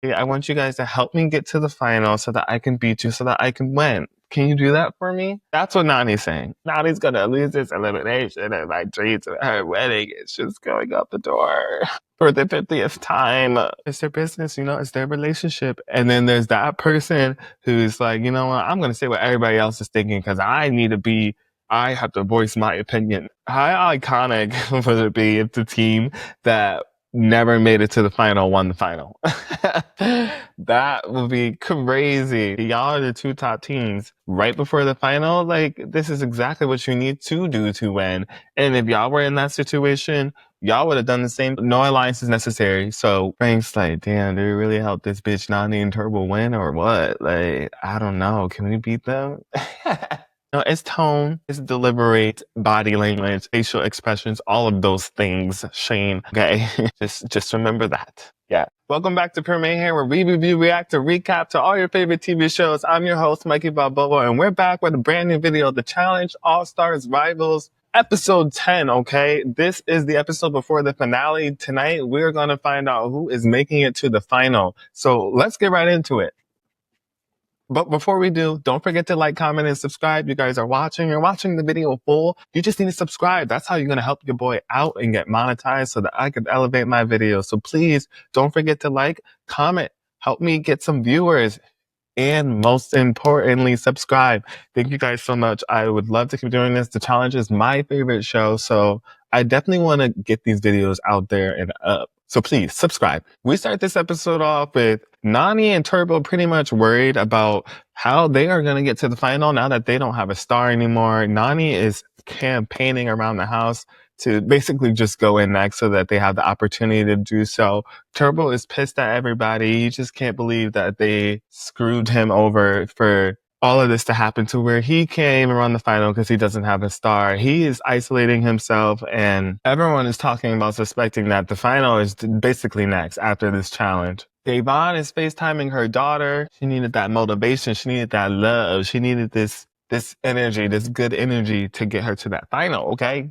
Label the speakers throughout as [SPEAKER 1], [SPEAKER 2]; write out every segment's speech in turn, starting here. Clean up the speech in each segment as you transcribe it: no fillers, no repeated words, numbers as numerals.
[SPEAKER 1] I want you guys to help me get to the final so that I can beat you, so that I can win. Can you do that for me? That's what Nani's saying. Nani's gonna lose this elimination, and my dreams of her wedding is just going out the door for the 50th time. It's their business, it's their relationship. And then there's that person who's like, you know what, I'm gonna say what everybody else is thinking because I have to voice my opinion. How iconic would it be if the team that never made it to the final won the final? That would be crazy. Y'all are the two top teams right before the final. Like, this is exactly what you need to do to win. And if y'all were in that situation, y'all would have done the same. No alliance is necessary. So Frank's like, damn, do we really help this bitch Nani and Turbo win or what? Like, I don't know. Can we beat them? No, it's tone, it's deliberate, body language, facial expressions, all of those things, Shane. Okay, just remember that. Yeah. Welcome back to Pure Mayhem, where we review, react, to recap to all your favorite TV shows. I'm your host, Mikey Balboa, and we're back with a brand new video, The Challenge All-Stars Rivals, episode 10, okay? This is the episode before the finale. Tonight, we're going to find out who is making it to the final. So let's get right into it. But before we do, don't forget to like, comment, and subscribe. You guys are watching. You're watching the video full. You just need to subscribe. That's how you're going to help your boy out and get monetized so that I can elevate my videos. So please don't forget to like, comment, help me get some viewers, and most importantly, subscribe. Thank you guys so much. I would love to keep doing this. The Challenge is my favorite show, so I definitely want to get these videos out there and up. So please subscribe. We start this episode off with Nani and Turbo pretty much worried about how they are going to get to the final now that they don't have a star anymore. Nani is campaigning around the house to basically just go in next so that they have the opportunity to do so. Turbo is pissed at everybody. He just can't believe that they screwed him over for all of this to happen to where he can't even run the final because he doesn't have a star. He is isolating himself, and everyone is talking about suspecting that the final is basically next after this challenge. Devon is FaceTiming her daughter. She needed that motivation. She needed that love. She needed this energy, this good energy to get her to that final, okay?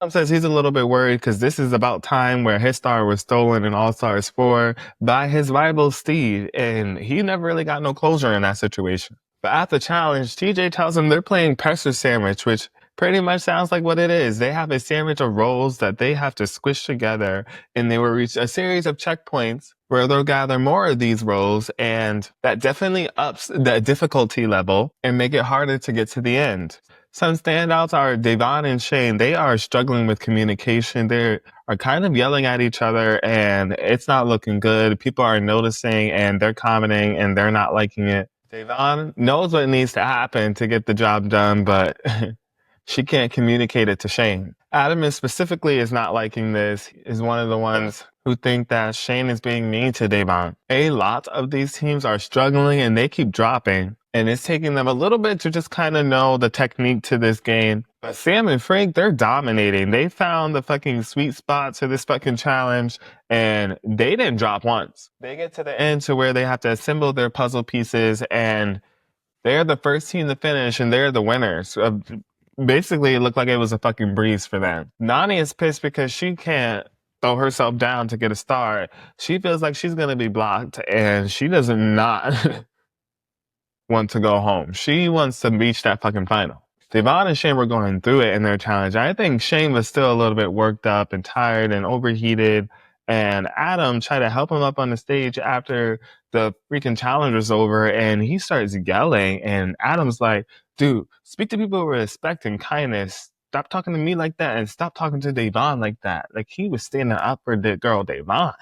[SPEAKER 1] Says he's a little bit worried because this is about time where his star was stolen in All-Stars 4 by his rival Steve, and he never really got no closure in that situation. But at the challenge, TJ tells him they're playing pressure sandwich, which pretty much sounds like what it is. They have a sandwich of rolls that they have to squish together, and they will reach a series of checkpoints where they'll gather more of these rolls, and that definitely ups the difficulty level and make it harder to get to the end. Some standouts are Devon and Shane. They are struggling with communication. They are kind of yelling at each other, and it's not looking good. People are noticing, and they're commenting, and they're not liking it. Devon knows what needs to happen to get the job done, but she can't communicate it to Shane. Adam specifically is not liking this, is one of the ones who think that Shane is being mean to Devon. A lot of these teams are struggling and they keep dropping, and it's taking them a little bit to just kind of know the technique to this game. But Sam and Frank, they're dominating. They found the fucking sweet spot to this fucking challenge, and they didn't drop once. They get to the end to where they have to assemble their puzzle pieces, and they're the first team to finish, and they're the winners. Basically, it looked like it was a fucking breeze for them. Nani is pissed because she can't throw herself down to get a star. She feels like she's going to be blocked, and she does not want to go home. She wants to reach that fucking final. Devon and Shane were going through it in their challenge. I think Shane was still a little bit worked up and tired and overheated, and Adam tried to help him up on the stage after the freaking challenge was over, and he starts yelling, and Adam's like, dude, speak to people with respect and kindness. Stop talking to me like that, and stop talking to Devon like that. Like, he was standing up for the girl Devon.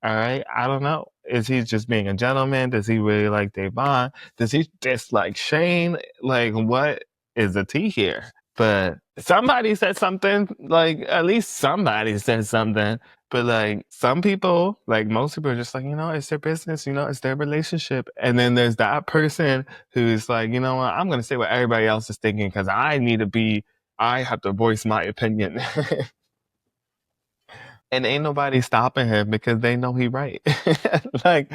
[SPEAKER 1] All right? I don't know. Is he just being a gentleman? Does he really like Devon? Does he dislike Shane? Like, what is the tea here? But somebody said something. Like, at least somebody said something. But, like, some people, like, most people are just like, it's their business, it's their relationship. And then there's that person who's like, you know what, I'm going to say what everybody else is thinking because I have to voice my opinion. And ain't nobody stopping him because they know he right. Like,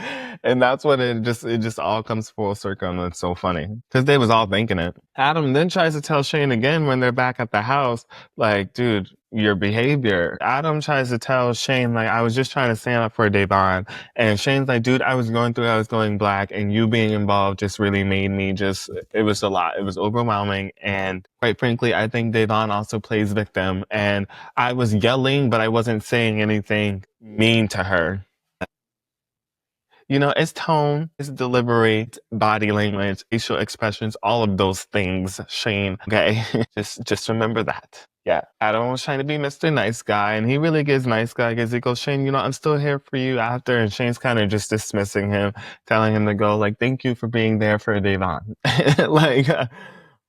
[SPEAKER 1] and that's what it just all comes full circle, and it's so funny because they was all thinking it. Adam then tries to tell Shane again when they're back at the house, like, dude, your behavior. Adam tries to tell Shane, like, I was just trying to stand up for Devon. And Shane's like, dude, I was going black, and you being involved just really made me it was a lot. It was overwhelming. And quite frankly, I think Devon also plays victim. And I was yelling, but I wasn't saying anything mean to her. You know, it's tone, it's delivery, it's body language, facial expressions, all of those things, Shane. Okay. just remember that. Yeah. Adam was trying to be Mr. Nice Guy, and he really gets nice guy because he goes, Shane, you know, I'm still here for you after. And Shane's kind of just dismissing him, telling him to go, like, thank you for being there for Devon. Like,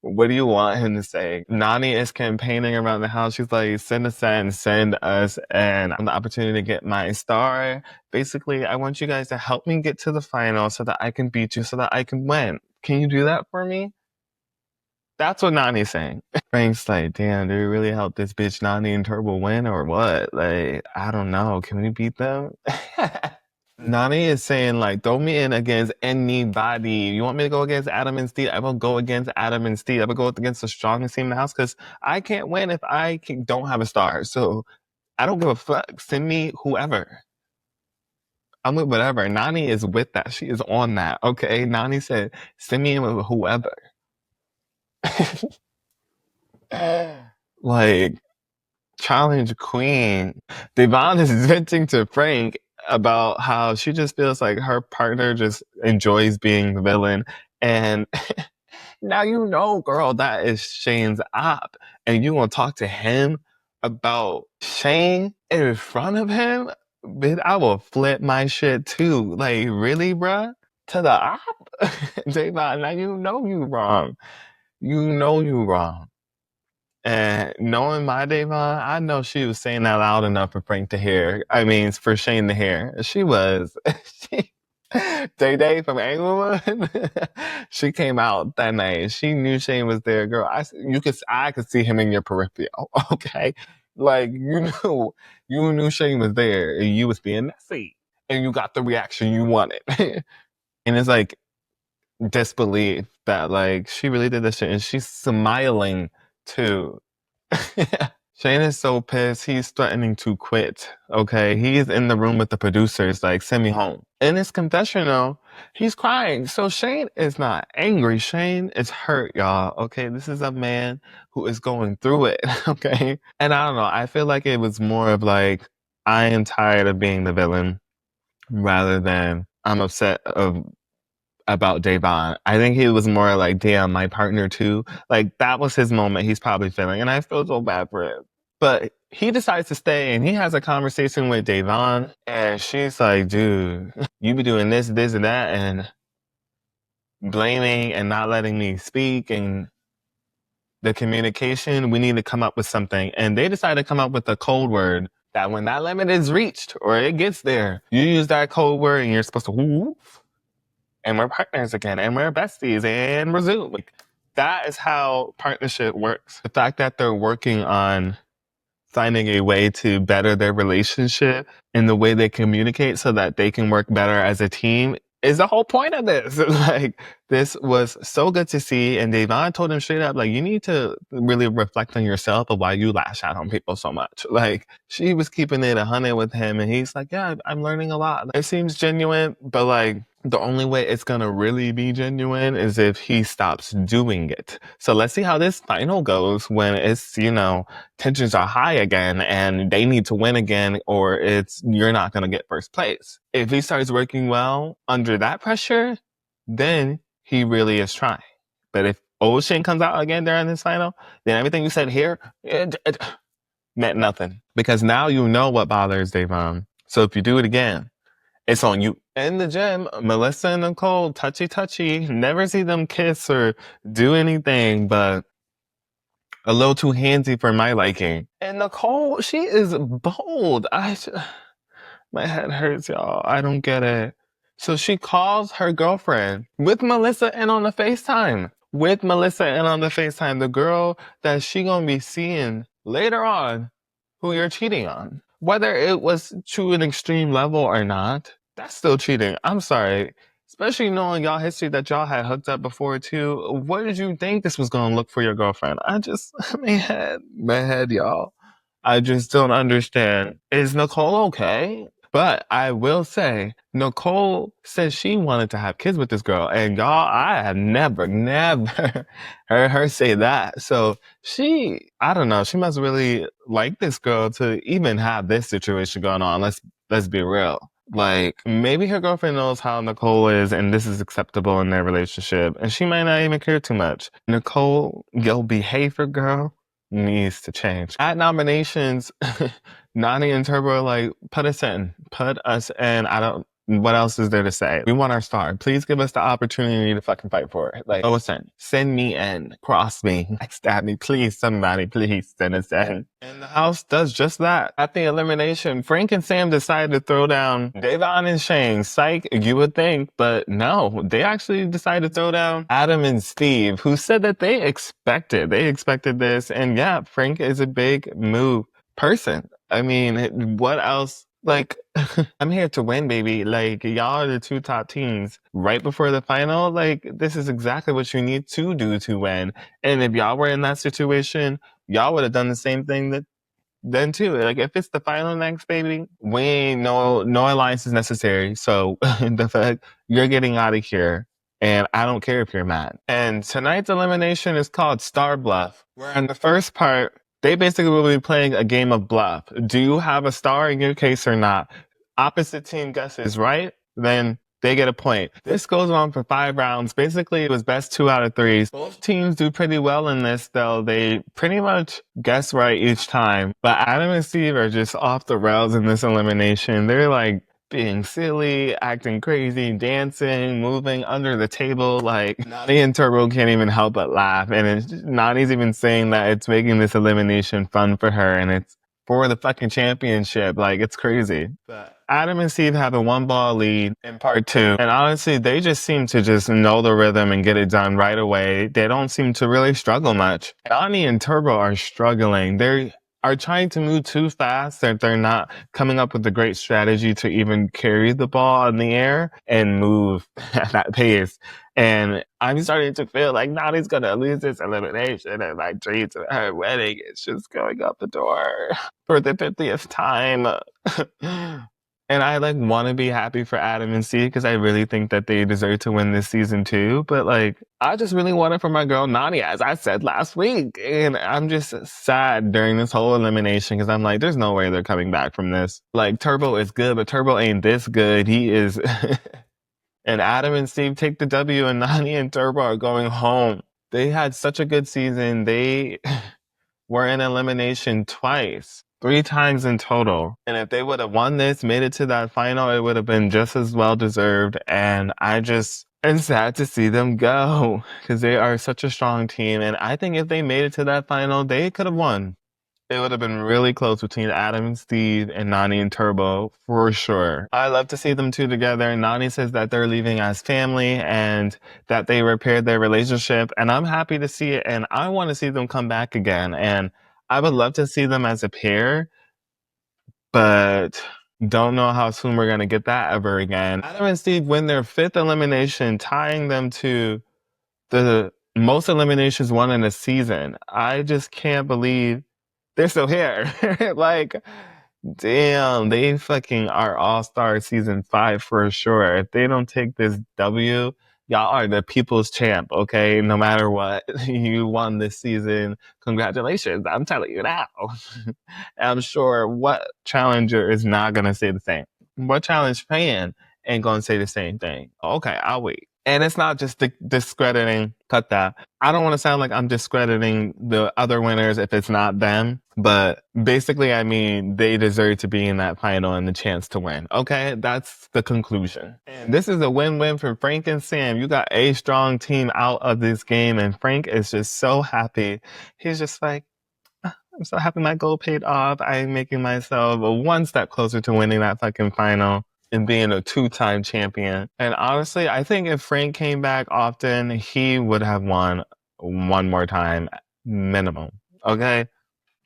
[SPEAKER 1] what do you want him to say? Nani is campaigning around the house. She's like, send us and send us and the opportunity to get my star. Basically, I want you guys to help me get to the final so that I can beat you, so that I can win. Can you do that for me? That's what Nani's saying. Frank's like, damn, do we really help this bitch Nani and Turbo win or what? Like, I don't know. Can we beat them? Nani is saying, like, throw me in against anybody. You want me to go against Adam and Steve? I will go against Adam and Steve. I will go against the strongest team in the house because I can't win if don't have a star. So I don't give a fuck. Send me whoever. I'm with whatever. Nani is with that. She is on that. Okay. Nani said, send me in with whoever. Like, challenge queen. Devon is venting to Frank about how she just feels like her partner just enjoys being the villain. And now you know, girl, that is Shane's op. And you gonna talk to him about Shane in front of him? Bitch, I will flip my shit too. Like, really, bruh? To the op? Devon, now you know you wrong. You know you wrong. And knowing my Devon, I know she was saying that loud enough for Frank to hear. I mean, for Shane to hear. She was. Day Day from Englewood. She came out that night. She knew Shane was there, girl. I could see him in your peripheral. Okay, like you knew Shane was there, and you was being messy, and you got the reaction you wanted. And it's like disbelief that like she really did this shit, and she's smiling too. Shane is so pissed, he's threatening to quit. Okay, he's in the room with the producers, like, send me home. In his confessional, he's crying. So Shane is not angry. Shane is hurt, y'all. Okay, this is a man who is going through it. Okay, and I don't know. I feel like it was more of like, I am tired of being the villain, rather than I'm upset about Devon. I think he was more like, damn, my partner too. Like, that was his moment he's probably feeling. And I feel so bad for him. But he decides to stay, and he has a conversation with Devon. And she's like, dude, you be doing this, this, and that, and blaming and not letting me speak. And the communication, we need to come up with something. And they decide to come up with a code word that when that limit is reached or it gets there, you use that code word and you're supposed to whoop. And we're partners again, and we're besties, and resume. Like, that is how partnership works. The fact that they're working on finding a way to better their relationship and the way they communicate so that they can work better as a team is the whole point of this. Like, this was so good to see. And Devon told him straight up, like, you need to really reflect on yourself of why you lash out on people so much. Like, she was keeping it 100 with him, and he's like, yeah, I'm learning a lot. It seems genuine, but like, the only way it's gonna really be genuine is if he stops doing it. So let's see how this final goes when it's, you know, tensions are high again and they need to win again, or you're not gonna get first place. If he starts working well under that pressure, then he really is trying. But if Ocean comes out again during this final, then everything you said here, it meant nothing. Because now you know what bothers Devon. So if you do it again, it's on you. In the gym, Melissa and Nicole, touchy. Never see them kiss or do anything, but a little too handsy for my liking. And Nicole, she is bold. My head hurts, y'all. I don't get it. So she calls her girlfriend with Melissa and on the FaceTime. The girl that she gonna be seeing later on, who you're cheating on. Whether it was to an extreme level or not, that's still cheating. I'm sorry. Especially knowing y'all history that y'all had hooked up before too. What did you think this was gonna look for your girlfriend? My head, y'all. I just don't understand. Is Nicole okay? But I will say, Nicole says she wanted to have kids with this girl. And y'all, I have never heard her say that. So I don't know, she must really like this girl to even have this situation going on. Let's be real. Like, maybe her girlfriend knows how Nicole is and this is acceptable in their relationship. And she might not even care too much. Nicole, your behavior, girl, needs to change. At nominations, Nani and Turbo are like, put us in. Put us in. What else is there to say? We want our star. Please give us the opportunity to fucking fight for it. Like, oh, in. Send me in. Cross me. Stab me. Please, somebody, please send us in. And the house does just that. At the elimination, Frank and Sam decided to throw down Devon and Shane. Psych, you would think, but no. They actually decided to throw down Adam and Steve, who said that they expected this. And yeah, Frank is a big move person. I mean, what else? Like, I'm here to win, baby. Like, y'all are the two top teams. Right before the final, like, this is exactly what you need to do to win. And if y'all were in that situation, y'all would have done the same thing then too. Like, if it's the final next, baby, no alliance is necessary. So the fact you're getting out of here. And I don't care if you're mad. And tonight's elimination is called Star Bluff. Where in the first part, they basically will be playing a game of bluff. Do you have a star in your case or not? Opposite team guesses right, then they get a point. This goes on for 5 rounds. Basically, it was best 2 out of 3. Both teams do pretty well in this, though. They pretty much guess right each time. But Adam and Steve are just off the rails in this elimination. They're like being silly, acting crazy, dancing, moving under the table. Like, Nani and Turbo can't even help but laugh. And Nani's even saying that it's making this elimination fun for her. And it's for the fucking championship. Like, it's crazy. But Adam and Steve have a 1-ball lead in part 2. And honestly, they just seem to just know the rhythm and get it done right away. They don't seem to really struggle much. Nani and Turbo are struggling. They are trying to move too fast, that they're not coming up with a great strategy to even carry the ball in the air and move at that pace. And I'm starting to feel like Nani's gonna lose this elimination, and my dreams of her wedding is just going out the door for the 50th time. And I like want to be happy for Adam and Steve because I really think that they deserve to win this season too. But like, I just really want it for my girl Nani, as I said last week. And I'm just sad during this whole elimination because I'm like, there's no way they're coming back from this. Like, Turbo is good, but Turbo ain't this good. He is. And Adam and Steve take the W, and Nani and Turbo are going home. They had such a good season. They were in elimination twice. 3 times in total. And if they would have won this, made it to that final, it would have been just as well deserved. And I just am sad to see them go because they are such a strong team. And I think if they made it to that final, they could have won. It would have been really close between Adam and Steve and Nani and Turbo, for sure. I love to see them two together. Nani says that they're leaving as family and that they repaired their relationship. And I'm happy to see it. And I want to see them come back again. And I would love to see them as a pair, but don't know how soon we're going to get that ever again. Adam and Steve win their 5th elimination, tying them to the most eliminations won in a season. I just can't believe they're still here. Like, damn, they fucking are all-star season 5 for sure. If they don't take this W, y'all are the people's champ, okay? No matter what, you won this season. Congratulations, I'm telling you now. I'm sure what challenger is not going to say the same? What challenge fan ain't going to say the same thing? Okay, I'll wait. And it's not just discrediting, cut that. I don't want to sound like I'm discrediting the other winners if it's not them. But basically, I mean, they deserve to be in that final and the chance to win. Okay, that's the conclusion. And this is a win-win for Frank and Sam. You got a strong team out of this game, and Frank is just so happy. He's just like, I'm so happy my goal paid off. I'm making myself 1 step closer to winning that fucking final and being a 2-time champion. And honestly, I think if Frank came back often, he would have won 1 more time, minimum. Okay?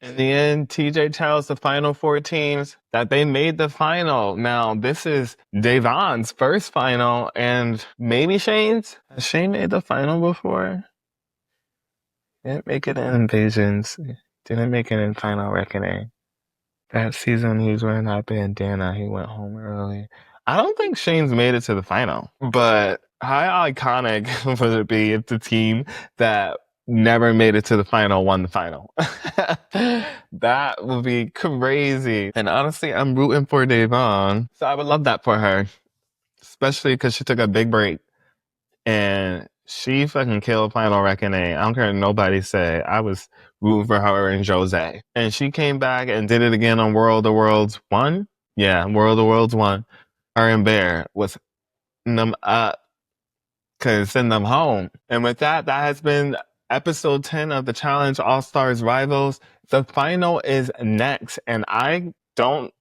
[SPEAKER 1] In the end, TJ tells the final 4 teams that they made the final. Now, this is Devon's first final, and maybe Shane's. Has Shane made the final before? Didn't make it in Invasions. Didn't make it in Final Reckoning. That season he was wearing that bandana, he went home early. I don't think Shane's made it to the final, but how iconic would it be if the team that never made it to the final won the final? That would be crazy. And honestly, I'm rooting for Devon, so I would love that for her, especially because she took a big break and she fucking killed Final Reckoning. I don't care what nobody say. I was rooting for her and Jose. And she came back and did it again on World of Worlds 1. Yeah, World of Worlds 1. Her and Bear was them up because send them home. And with that, that has been episode 10 of the Challenge All Stars Rivals. The final is next, and I don't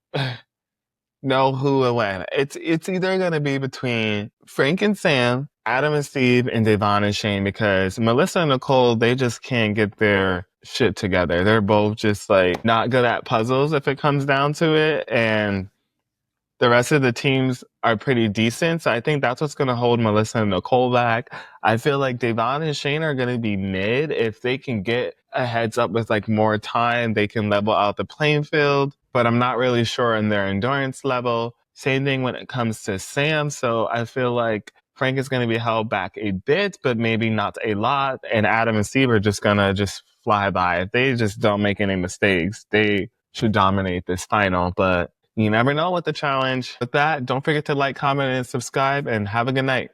[SPEAKER 1] know who will win. It's either going to be between Frank and Sam, Adam and Steve, and Devon and Shane, because Melissa and Nicole, they just can't get their shit together. They're both just like not good at puzzles if it comes down to it. And the rest of the teams are pretty decent. So I think that's what's going to hold Melissa and Nicole back. I feel like Devon and Shane are going to be mid. If they can get a heads up with like more time, they can level out the playing field. But I'm not really sure in their endurance level. Same thing when it comes to Sam. So I feel like Frank is going to be held back a bit, but maybe not a lot. And Adam and Steve are just going to just fly by. If they just don't make any mistakes, they should dominate this final. But you never know with the challenge. With that, don't forget to like, comment, and subscribe, and have a good night.